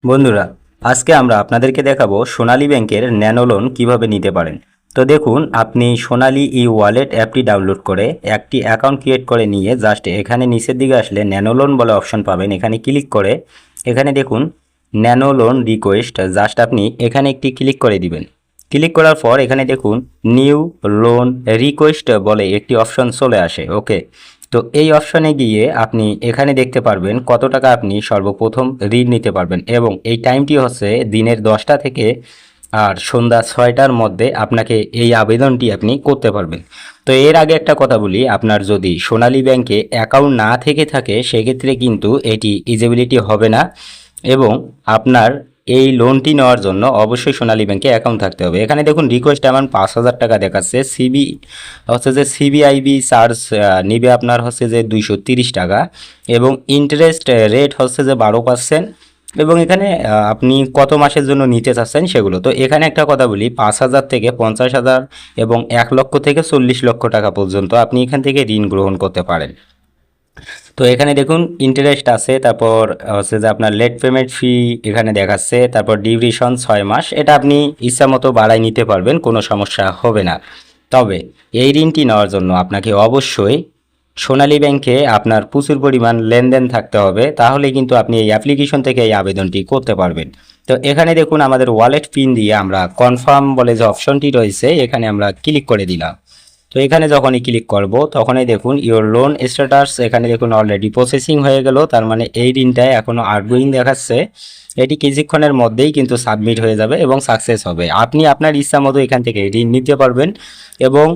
বন্ধুরা, আজকে আমরা আপনাদেরকে দেখাবো সোনালী ব্যাংকের ন্যানো লোন কীভাবে নিতে পারেন। তো দেখুন, আপনি সোনালী ই ওয়ালেট অ্যাপটি ডাউনলোড করে একটি অ্যাকাউন্ট ক্রিয়েট করে নিয়ে জাস্ট এখানে নিচের দিকে আসলে ন্যানো লোন বলে অপশন পাবেন। এখানে ক্লিক করে এখানে দেখুন ন্যানো লোন রিকোয়েস্ট, জাস্ট আপনি এখানে একটি ক্লিক করে দিবেন। ক্লিক করার পর এখানে দেখুন নিউ লোন রিকোয়েস্ট বলে একটি অপশন চলে আসে। ওকে, তো এই অপশনে গিয়ে আপনি এখানে দেখতে পারবেন কত টাকা আপনি সর্বপ্রথম ঋণ নিতে পারবেন, এবং এই টাইমটি হচ্ছে দিনের 10টা থেকে আর সন্ধ্যা 6টার মধ্যে আপনাকে এই আবেদনটি আপনি করতে পারবেন। তো এর আগে একটা কথা বলি, আপনার যদি সোনালী ব্যাংকে অ্যাকাউন্ট না থেকে থাকে সেক্ষেত্রে কিন্তু এটি ইজিবিলিটি হবে না, এবং আপনার এই লোনটি নেওয়ার জন্য অবশ্যই সোনালী ব্যাংকে অ্যাকাউন্ট থাকতে হবে। এখানে দেখুন রিকোয়েস্ট অ্যামাউন্ট 5,000 টাকা দেখাচ্ছে। সিবিআইবি চার্জ নিবে আপনার হচ্ছে যে 230 টাকা, এবং ইন্টারেস্ট রেট হচ্ছে যে 12%, এবং এখানে আপনি কত মাসের জন্য নিতে চাচ্ছেন সেগুলো। তো এখানে একটা কথা বলি, 5,000 থেকে 50,000 এবং 1 লক্ষ থেকে 40 লক্ষ টাকা পর্যন্ত আপনি এখান থেকে ঋণ গ্রহণ করতে পারেন। তো এখানে দেখুন ইন্টারেস্ট আছে, তারপর হচ্ছে যে আপনার লেট পেমেন্ট ফি এখানে দেখাচ্ছে, তারপর ডিউরেশন 6 মাস। এটা আপনি ইচ্ছা মতো বাড়াই নিতে পারবেন, কোনো সমস্যা হবে না। তবে এই ঋণটি নেওয়ার জন্য আপনাকে অবশ্যই সোনালী ব্যাংকে আপনার প্রচুর পরিমাণ লেনদেন থাকতে হবে, তাহলে কিন্তু আপনি এই অ্যাপ্লিকেশন থেকে এই আবেদনটি করতে পারবেন। তো এখানে দেখুন আমাদের ওয়ালেট পিন দিয়ে আমরা কনফার্ম বলে যে অপশনটি রয়েছে এখানে আমরা ক্লিক করে দিলাম। তো এখানে যখনই ক্লিক করব তখনই দেখুন ইওর লোন স্ট্যাটাস, এখানে দেখুন অলরেডি প্রসেসিং হয়ে গেল, তার মানে এই ঋণটায় এখনও আউটগোয়িং দেখাচ্ছে। এটি কিছুক্ষণের মধ্যেই কিন্তু সাবমিট হয়ে যাবে এবং সাকসেস হবে। আপনি আপনার ইচ্ছা মতো এখান থেকে ঋণ নিতে পারবেন, এবং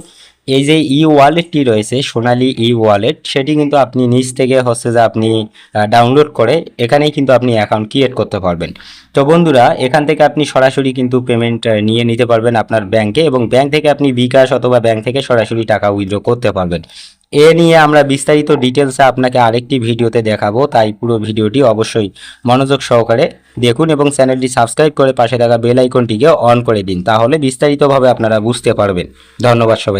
এই যে ই ওয়ালেটটি রয়েছে সোনালী ই ওয়ালেট, সেটি কিন্তু আপনি নিচ থেকে হচ্ছে যে আপনি ডাউনলোড করে এখানেই কিন্তু আপনি অ্যাকাউন্ট ক্রিয়েট করতে পারবেন। তো বন্ধুরা, এখান থেকে আপনি সরাসরি কিন্তু পেমেন্ট নিয়ে নিতে পারবেন আপনার ব্যাংকে, এবং ব্যাংক থেকে আপনি বিকাশ অথবা ব্যাংক থেকে সরাসরি টাকা উইথড্র করতে পারবেন। এ নিয়ে আমরা বিস্তারিত ডিটেলসে আপনাকে আরেকটি ভিডিওতে দেখাবো, তাই পুরো ভিডিওটি অবশ্যই মনোযোগ সহকারে দেখুন এবং চ্যানেলটি সাবস্ক্রাইব করে পাশে থাকা বেল আইকনটিকে অন করে দিন, তাহলে বিস্তারিতভাবে আপনারা বুঝতে পারবেন। ধন্যবাদ সবাই।